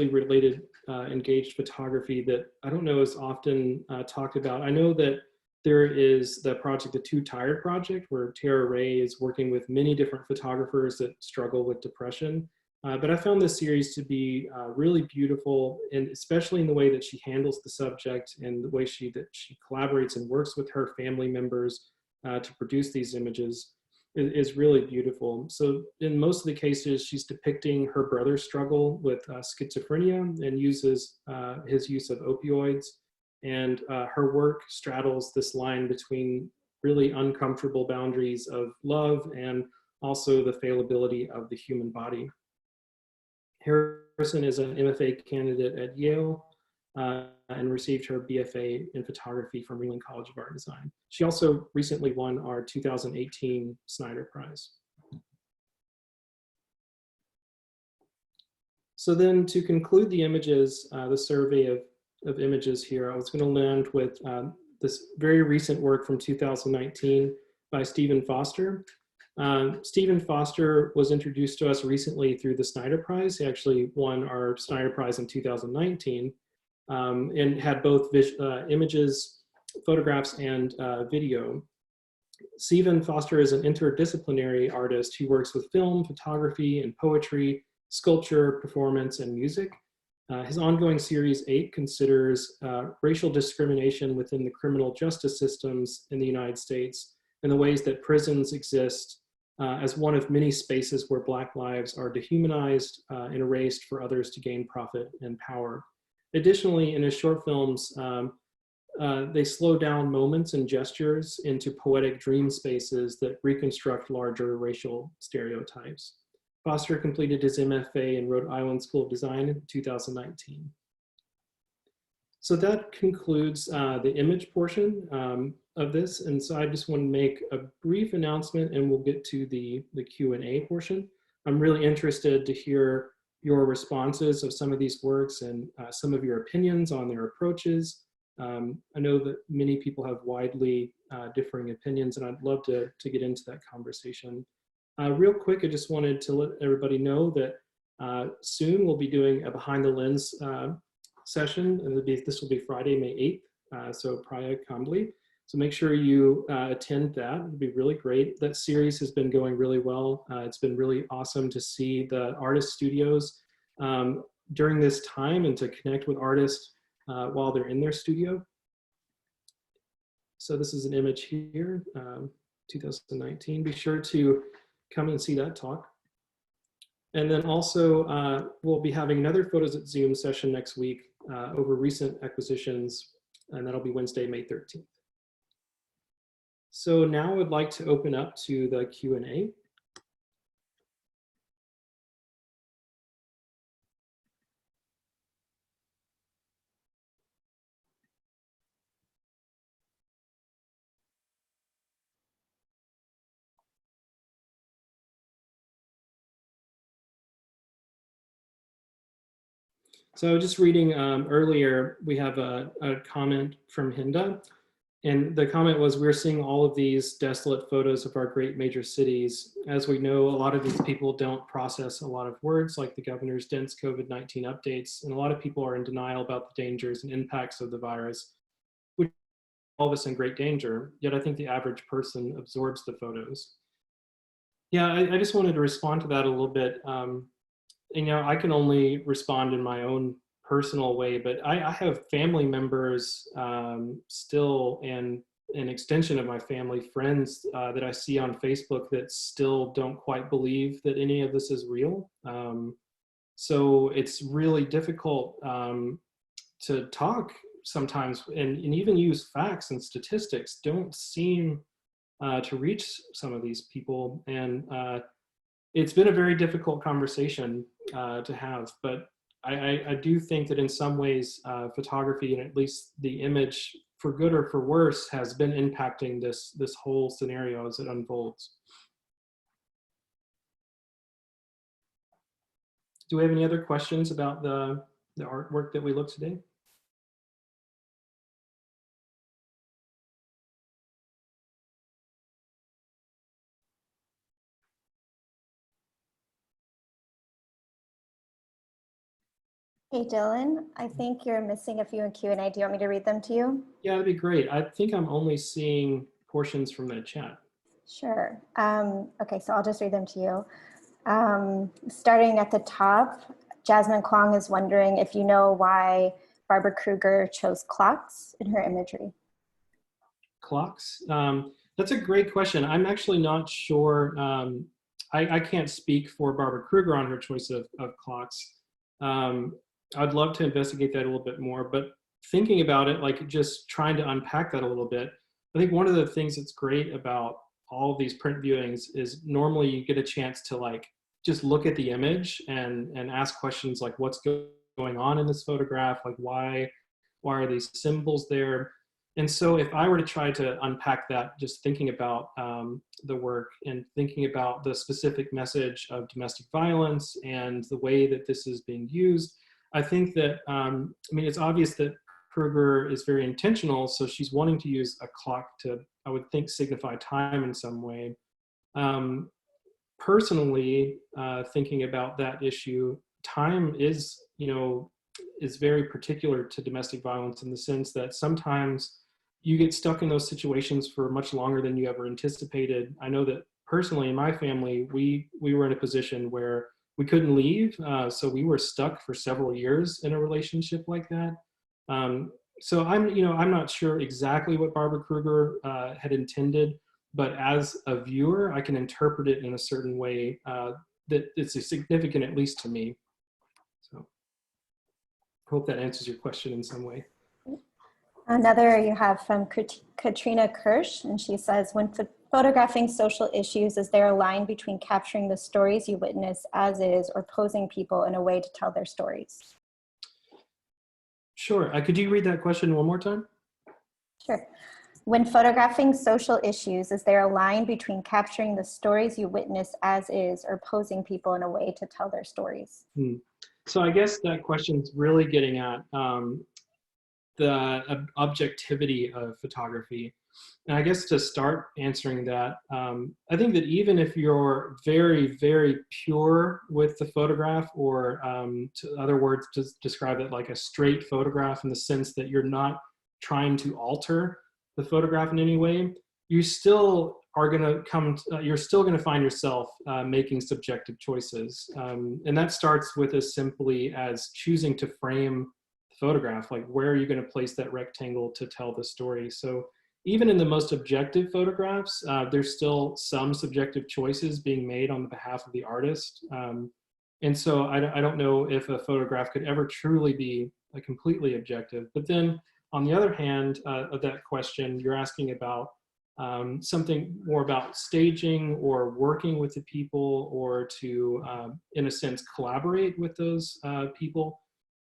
related engaged photography that I don't know is often talked about. I know that there is the project, the Two Tired Project, where Tara Ray is working with many different photographers that struggle with depression. But I found this series to be really beautiful, and especially in the way that she handles the subject and the way that she collaborates and works with her family members to produce these images is really beautiful. So in most of the cases, she's depicting her brother's struggle with schizophrenia and uses his use of opioids. And her work straddles this line between really uncomfortable boundaries of love and also the fallibility of the human body. Harrison is an MFA candidate at Yale and received her BFA in photography from Ringling College of Art and Design. She also recently won our 2018 Snyder Prize. So then to conclude the images, the survey of images here, I was going to land with this very recent work from 2019 by Stephen Foster. Stephen Foster was introduced to us recently through the Snyder Prize. He actually won our Snyder Prize in 2019 and had both images, photographs, and video. Stephen Foster is an interdisciplinary artist who works with film, photography, and poetry, sculpture, performance, and music. His ongoing series 8 considers racial discrimination within the criminal justice systems in the United States and the ways that prisons exist as one of many spaces where Black lives are dehumanized and erased for others to gain profit and power. Additionally, in his short films, they slow down moments and gestures into poetic dream spaces that reconstruct larger racial stereotypes. Foster completed his MFA in Rhode Island School of Design in 2019. So that concludes the image portion of this. And so I just want to make a brief announcement and we'll get to the Q&A portion. I'm really interested to hear your responses of some of these works and some of your opinions on their approaches. I know that many people have widely differing opinions and I'd love to get into that conversation. Real quick, I just wanted to let everybody know that soon we'll be doing a Behind the Lens session. And this will be Friday, May 8th, so Priya Kambli. So make sure you attend that. It'll be really great. That series has been going really well. It's been really awesome to see the artist studios during this time and to connect with artists while they're in their studio. So this is an image here, 2019. Be sure to come and see that talk. And then also, we'll be having another Photos at Zoom session next week over recent acquisitions, and that'll be Wednesday, May 13th. So now I would like to open up to the Q&A. So just reading earlier, we have a comment from Hinda. And the comment was, we're seeing all of these desolate photos of our great major cities. As we know, a lot of these people don't process a lot of words like the governor's dense COVID-19 updates. And a lot of people are in denial about the dangers and impacts of the virus, which all of us in great danger. Yet I think the average person absorbs the photos. Yeah, I just wanted to respond to that a little bit. You know, I can only respond in my own personal way, but I have family members still, and an extension of my family, friends that I see on Facebook that still don't quite believe that any of this is real. So it's really difficult to talk sometimes, and even use facts and statistics don't seem to reach some of these people. And it's been a very difficult conversation to have, but I do think that in some ways, photography, and at least the image, for good or for worse, has been impacting this whole scenario as it unfolds. Do we have any other questions about the artwork that we looked today? Hey, Dylan, I think you're missing a few in Q&A. Do you want me to read them to you? Yeah, that'd be great. I think I'm only seeing portions from the chat. Sure. Okay, so I'll just read them to you. Starting at the top, Jasmine Kwong is wondering if you know why Barbara Kruger chose clocks in her imagery. Clocks? That's a great question. I'm actually not sure. I can't speak for Barbara Kruger on her choice of clocks. I'd love to investigate that a little bit more, but thinking about it, like just trying to unpack that a little bit, I think one of the things that's great about all of these print viewings is normally you get a chance to like just look at the image and ask questions like, what's going on in this photograph? Like, why are these symbols there? And so if I were to try to unpack that, just thinking about the work and thinking about the specific message of domestic violence and the way that this is being used, I think that, I mean, it's obvious that Kruger is very intentional, so she's wanting to use a clock to, I would think, signify time in some way. Personally, thinking about that issue, time is, you know, is very particular to domestic violence in the sense that sometimes you get stuck in those situations for much longer than you ever anticipated. I know that personally in my family, we were in a position where we couldn't leave, so we were stuck for several years in a relationship like that. So I'm not sure exactly what Barbara Kruger had intended, but as a viewer, I can interpret it in a certain way that it's significant, at least to me. So I hope that answers your question in some way. Another you have from Katrina Kirsch, and she says, when photographing social issues, is there a line between capturing the stories you witness as is or posing people in a way to tell their stories? Sure. Could you read that question one more time? Sure. When photographing social issues, is there a line between capturing the stories you witness as is or posing people in a way to tell their stories? So I guess that question's really getting at the objectivity of photography. And I guess to start answering that, I think that even if you're very, very pure with the photograph, or to other words to describe it like a straight photograph in the sense that you're not trying to alter the photograph in any way, you still are going to you're still going to find yourself making subjective choices. And that starts with as simply as choosing to frame the photograph, like where are you going to place that rectangle to tell the story. So even in the most objective photographs, there's still some subjective choices being made on the behalf of the artist. And so I don't know if a photograph could ever truly be completely objective. But then on the other hand of that question, you're asking about something more about staging or working with the people, or to, in a sense, collaborate with those people.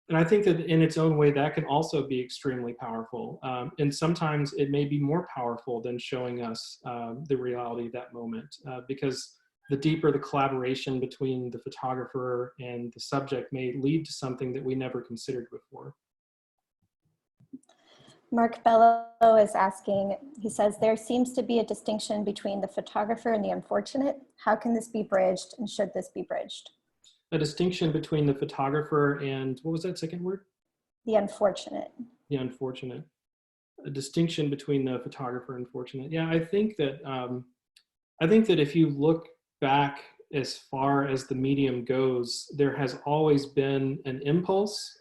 And I think that in its own way, that can also be extremely powerful. And sometimes it may be more powerful than showing us the reality of that moment, because the deeper the collaboration between the photographer and the subject may lead to something that we never considered before. Mark Bello is asking, he says, there seems to be a distinction between the photographer and the unfortunate. How can this be bridged, and should this be bridged? A distinction between the photographer and, what was that second word? The unfortunate. The unfortunate. A distinction between the photographer and unfortunate. Yeah, I think that if you look back as far as the medium goes, there has always been an impulse,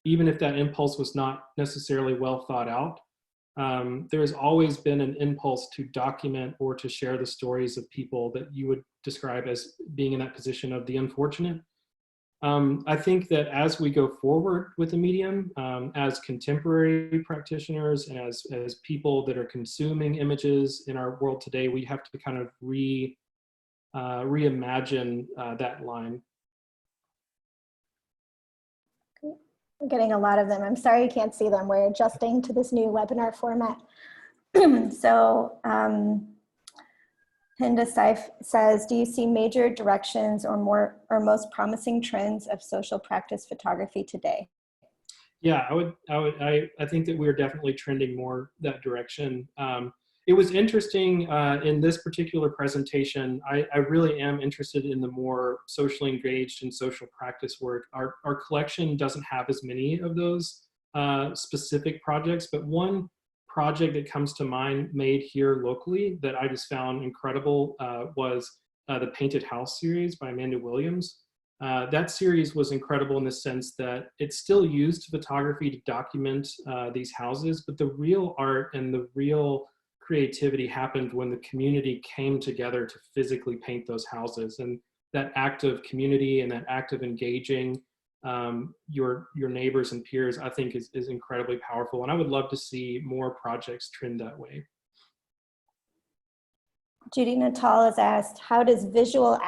even if that impulse was not necessarily well thought out. There has always been an impulse to document or to share the stories of people that you would describe as being in that position of the unfortunate. I think that as we go forward with the medium, as contemporary practitioners and as people that are consuming images in our world today, we have to kind of reimagine that line. We're getting a lot of them. I'm sorry you can't see them. We're adjusting to this new webinar format. So Hinda Saif says, do you see major directions or most promising trends of social practice photography today? Yeah, I think that we're definitely trending more that direction. It was interesting in this particular presentation. I really am interested in the more socially engaged and social practice work. Our collection doesn't have as many of those specific projects, but one project that comes to mind made here locally that I just found incredible was the Painted House series by Amanda Williams. That series was incredible in the sense that it still used photography to document these houses, but the real art and the real creativity happened when the community came together to physically paint those houses. And that act of community and that act of engaging your neighbors and peers, I think is incredibly powerful. And I would love to see more projects trend that way. Judy Natal has asked, how does visual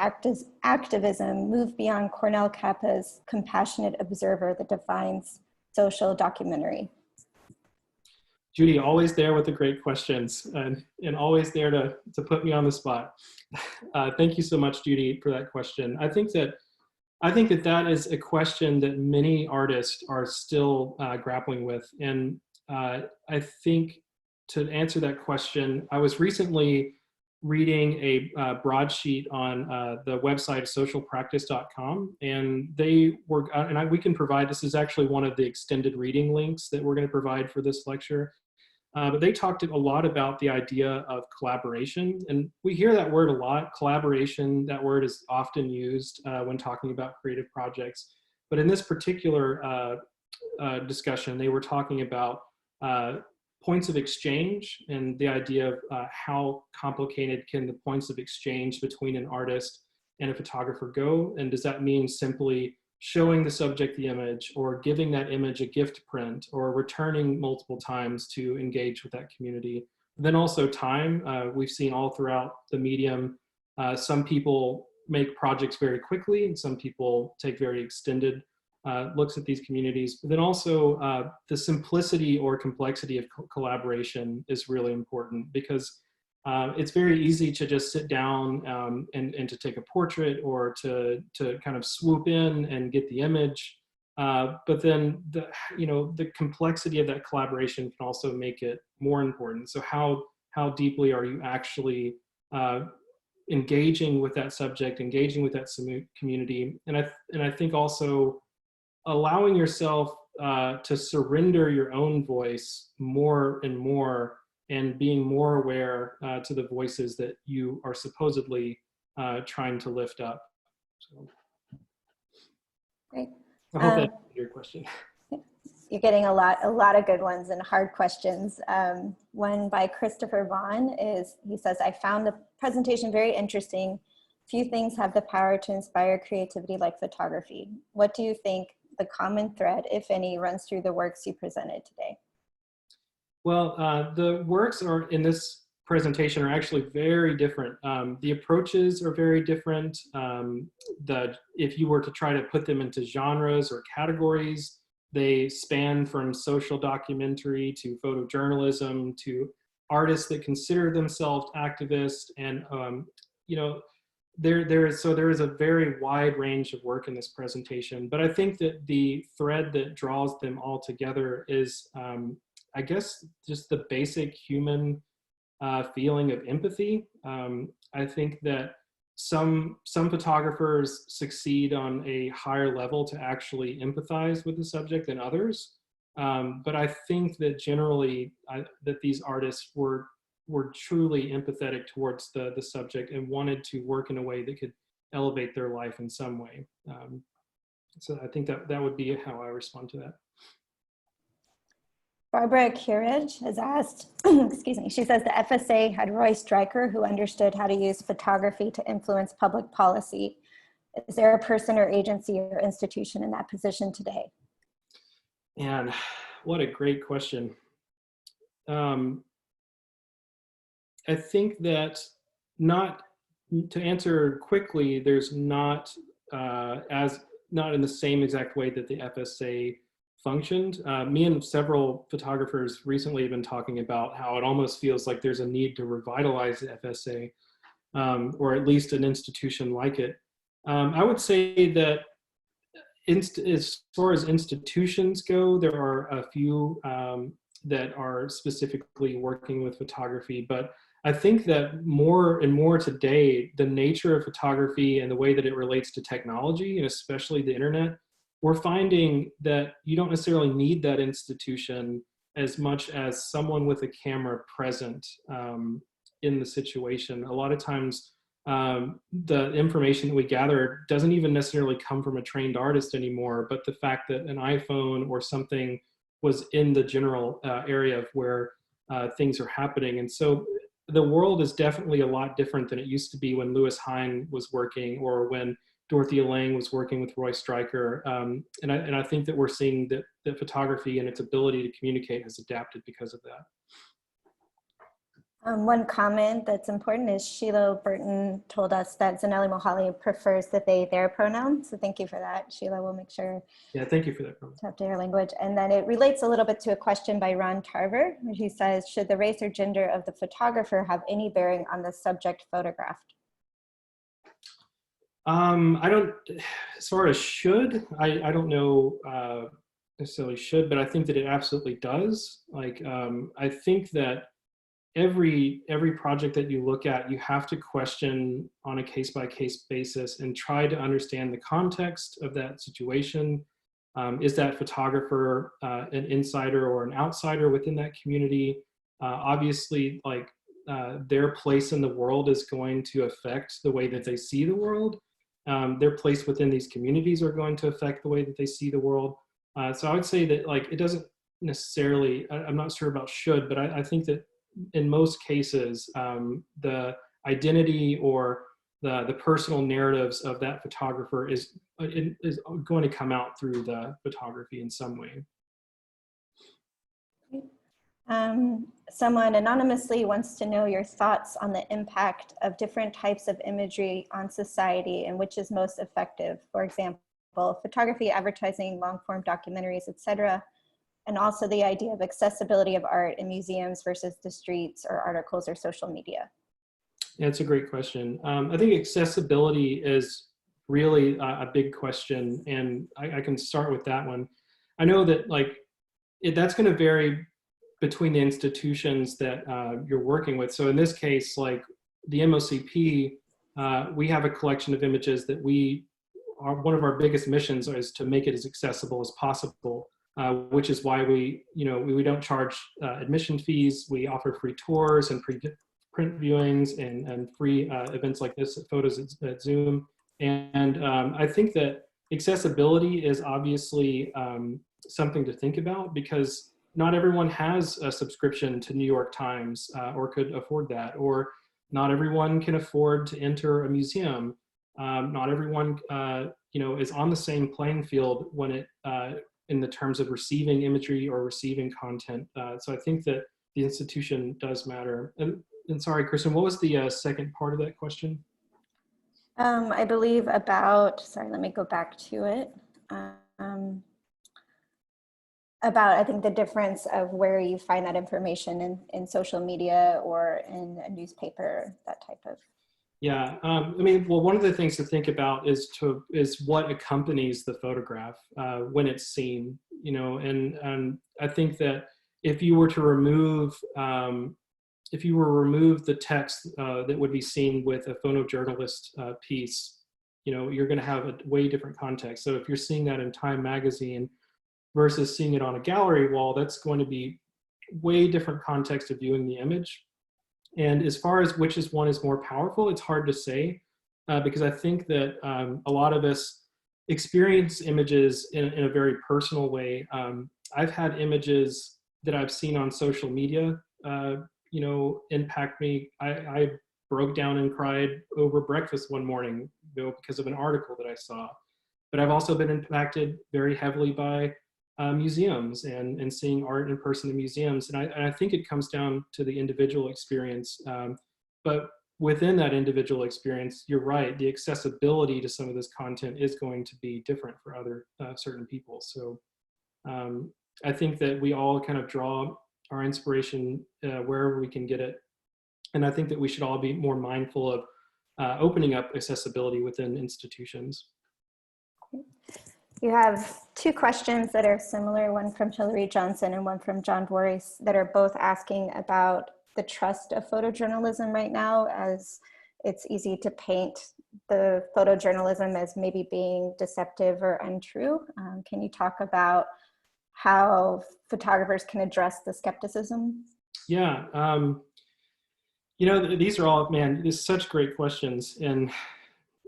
activism move beyond Cornell Kappa's compassionate observer that defines social documentary? Judy, always there with the great questions and always there to put me on the spot. Thank you so much, Judy, for that question. I think that that is a question that many artists are still grappling with. And I think to answer that question, I was recently reading a broadsheet on the website socialpractice.com, and they were, we can provide, this is actually one of the extended reading links that we're going to provide for this lecture. But they talked a lot about the idea of collaboration, and we hear that word a lot. Collaboration, that word is often used when talking about creative projects. But in this particular discussion, they were talking about points of exchange and the idea of how complicated can the points of exchange between an artist and a photographer go, and does that mean simply showing the subject the image or giving that image a gift print or returning multiple times to engage with that community. Then also time, we've seen all throughout the medium, some people make projects very quickly and some people take very extended looks at these communities. But then also the simplicity or complexity of collaboration is really important, because it's very easy to just sit down and to take a portrait or to kind of swoop in and get the image. But then the complexity of that collaboration can also make it more important. So how deeply are you actually engaging with that subject, engaging with that community? And I think also allowing yourself to surrender your own voice more and more, and being more aware to the voices that you are supposedly trying to lift up. So, great. I hope that answered your question. You're getting a lot of good ones and hard questions. One by Christopher Vaughn is, he says, I found the presentation very interesting. Few things have the power to inspire creativity like photography. What do you think the common thread, if any, runs through the works you presented today? Well, the works are in this presentation are actually very different. The approaches are very different. If you were to try to put them into genres or categories, they span from social documentary to photojournalism to artists that consider themselves activists. And there is a very wide range of work in this presentation, but I think that the thread that draws them all together is, I guess, just the basic human feeling of empathy. I think that some photographers succeed on a higher level to actually empathize with the subject than others. But I think that generally that these artists were truly empathetic towards the subject and wanted to work in a way that could elevate their life in some way. So I think that would be how I respond to that. Barbara Courage has asked, excuse me, she says the FSA had Roy Stryker who understood how to use photography to influence public policy. Is there a person or agency or institution in that position today? And what a great question. I think that to answer quickly, there's not in the same exact way that the FSA functioned. Me and several photographers recently have been talking about how it almost feels like there's a need to revitalize the FSA, or at least an institution like it. I would say that as far as institutions go, there are a few that are specifically working with photography, but I think that more and more today, the nature of photography and the way that it relates to technology, and especially the internet, we're finding that you don't necessarily need that institution as much as someone with a camera present in the situation. A lot of times, the information that we gather doesn't even necessarily come from a trained artist anymore, but the fact that an iPhone or something was in the general area of where things are happening. And so the world is definitely a lot different than it used to be when Louis Hine was working, or when Dorothea Lange was working with Roy Stryker. And I think that we're seeing that photography and its ability to communicate has adapted because of that. One comment that's important is Sheila Burton told us that Zanele Muholi prefers the they, their pronoun. So thank you for that, Sheila. We'll make sure Yeah, thank you for that pronoun. to update our language. And then it relates a little bit to a question by Ron Tarver, where he says, should the race or gender of the photographer have any bearing on the subject photographed? I don't, as far as should, I don't know necessarily should, but I think that it absolutely does. Like, I think that every project that you look at, you have to question on a case-by-case basis and try to understand the context of that situation. Is that photographer an insider or an outsider within that community? Obviously, like their place in the world is going to affect the way that they see the world. Their place within these communities are going to affect the way that they see the world. So I would say that, like, it doesn't necessarily, I'm not sure about should, but I think that in most cases, the identity or the personal narratives of that photographer is going to come out through the photography in some way. Someone anonymously wants to know your thoughts on the impact of different types of imagery on society and which is most effective. For example, photography, advertising, long-form documentaries, etc. And also the idea of accessibility of art in museums versus the streets or articles or social media. Yeah, it's a great question. I think accessibility is really a big question, and I can start with that one. I know that that's going to vary between the institutions that you're working with. So in this case, like the MOCP, we have a collection of images that one of our biggest missions is to make it as accessible as possible. Which is why we don't charge admission fees. We offer free tours and print viewings and free events like this, photos at Zoom. And I think that accessibility is obviously something to think about, because not everyone has a subscription to New York Times or could afford that, or not everyone can afford to enter a museum. Not everyone is on the same playing field when it in the terms of receiving imagery or receiving content. So I think that the institution does matter. And sorry, Kristen, what was the second part of that question? I believe about, sorry, let me go back to it. About, I think, the difference of where you find that information in social media or in a newspaper, that type of. Yeah, I mean, well, one of the things to think about is what accompanies the photograph when it's seen, you know, and I think that if you were to remove the text that would be seen with a photojournalist piece, you know, you're going to have a way different context. So if you're seeing that in Time magazine versus seeing it on a gallery wall, that's going to be way different context of viewing the image. And as far as which is one is more powerful, it's hard to say because I think that a lot of us experience images in a very personal way. I've had images that I've seen on social media, you know, impact me. I broke down and cried over breakfast one morning, you know, because of an article that I saw. But I've also been impacted very heavily by museums and seeing art in person in museums. And I think it comes down to the individual experience. But within that individual experience, you're right, the accessibility to some of this content is going to be different for other certain people. So I think that we all kind of draw our inspiration wherever we can get it. And I think that we should all be more mindful of opening up accessibility within institutions. You have two questions that are similar, one from Hillary Johnson and one from John Boris, that are both asking about the trust of photojournalism right now, as it's easy to paint the photojournalism as maybe being deceptive or untrue. Can you talk about how photographers can address the skepticism? Yeah, you know, these are all, man, these such great questions. And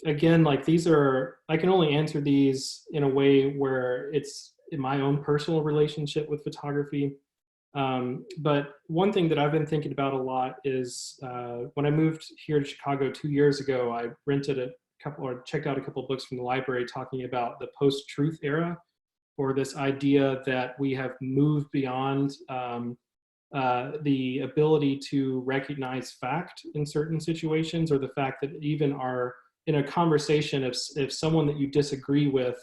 again, like these are, I can only answer these in a way where it's in my own personal relationship with photography. But one thing that I've been thinking about a lot is when I moved here to Chicago 2 years ago, I rented a couple or checked out a couple of books from the library talking about the post-truth era, or this idea that we have moved beyond the ability to recognize fact in certain situations, or the fact that even in a conversation, if someone that you disagree with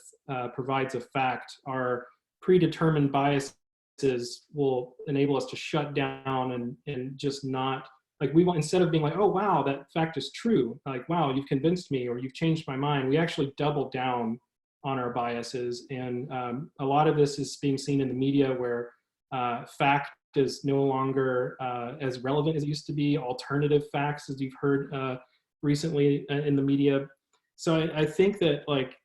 provides a fact, our predetermined biases will enable us to shut down and just not, like, we want, instead of being like, oh wow, that fact is true, like, wow, you've convinced me or you've changed my mind, we actually double down on our biases. And a lot of this is being seen in the media where fact is no longer as relevant as it used to be. Alternative facts, as you've heard recently in the media. So I think that, like,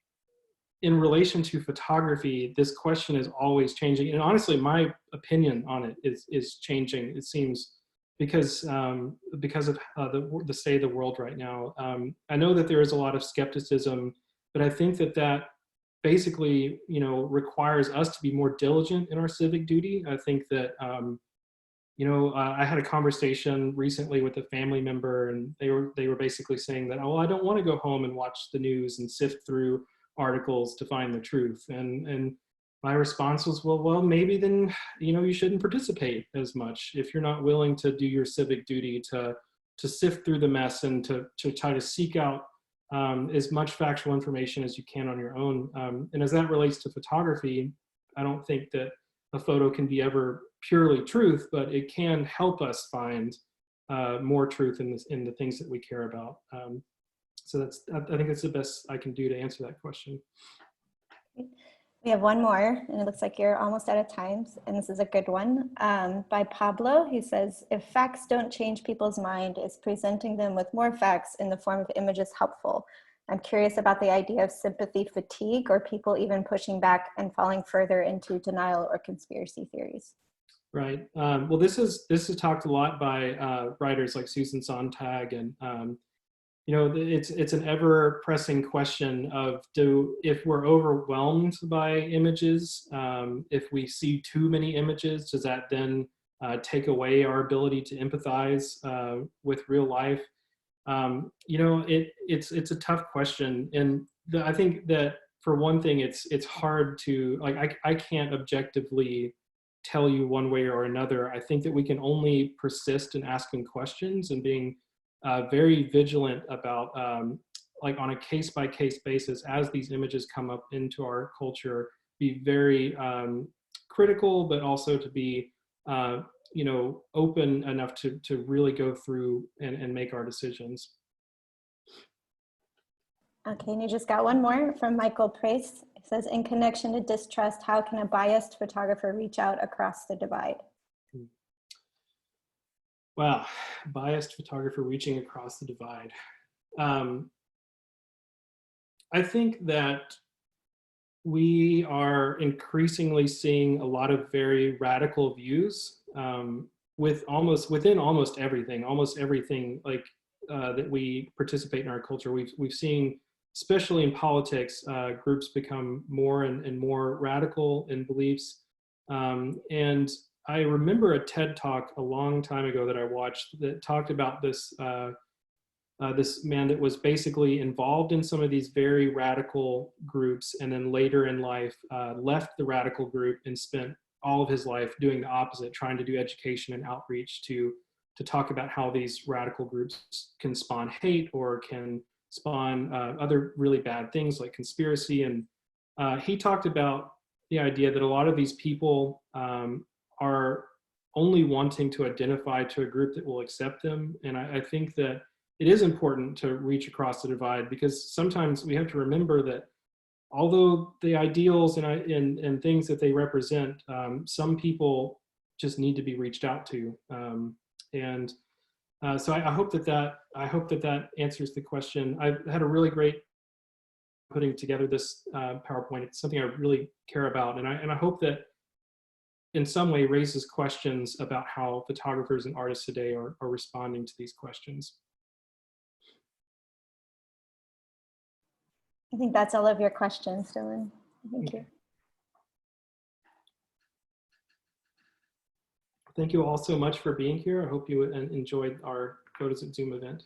in relation to photography, this question is always changing. And honestly, my opinion on it is changing, it seems, because of the state of the world right now. I know that there is a lot of skepticism, but I think that basically, you know, requires us to be more diligent in our civic duty. I think that, you know, I had a conversation recently with a family member, and they were basically saying that, oh, I don't want to go home and watch the news and sift through articles to find the truth. And my response was, well, maybe then, you know, you shouldn't participate as much if you're not willing to do your civic duty to sift through the mess and to try to seek out as much factual information as you can on your own. And as that relates to photography, I don't think that a photo can be ever purely truth, but it can help us find more truth in the things that we care about. So I think that's the best I can do to answer that question. We have one more, and it looks like you're almost out of time, and this is a good one. By Pablo, he says, if facts don't change people's mind, is presenting them with more facts in the form of images helpful? I'm curious about the idea of sympathy fatigue, or people even pushing back and falling further into denial or conspiracy theories. Right. Well, this is talked a lot by writers like Susan Sontag, and you know, it's an ever pressing question of if we're overwhelmed by images, if we see too many images, does that then take away our ability to empathize with real life? You know, it's a tough question, and I think that for one thing, it's hard to, like, I can't objectively tell you one way or another. I think that we can only persist in asking questions and being very vigilant about, like, on a case-by-case basis, as these images come up into our culture, be very critical, but also to be, you know, open enough to really go through and make our decisions. Okay, and you just got one more from Michael Price. It says, in connection to distrust, how can a biased photographer reach out across the divide? Wow, biased photographer reaching across the divide. I think that we are increasingly seeing a lot of very radical views within almost everything like that we participate in our culture. We've seen, especially in politics, groups become more and more radical in beliefs. And I remember a TED Talk a long time ago that I watched that talked about this man that was basically involved in some of these very radical groups, and then later in life left the radical group and spent all of his life doing the opposite, trying to do education and outreach to talk about how these radical groups can spawn hate or can spawn other really bad things like conspiracy. And he talked about the idea that a lot of these people are only wanting to identify to a group that will accept them. And I think that it is important to reach across the divide, because sometimes we have to remember that although the ideals and things that they represent, some people just need to be reached out to. So I hope that answers the question. I've had a really great putting together this PowerPoint. It's something I really care about, and I hope that in some way raises questions about how photographers and artists today are responding to these questions. I think that's all of your questions, Dylan. Thank you. Thank you all so much for being here. I hope you enjoyed our Go to Zoom event.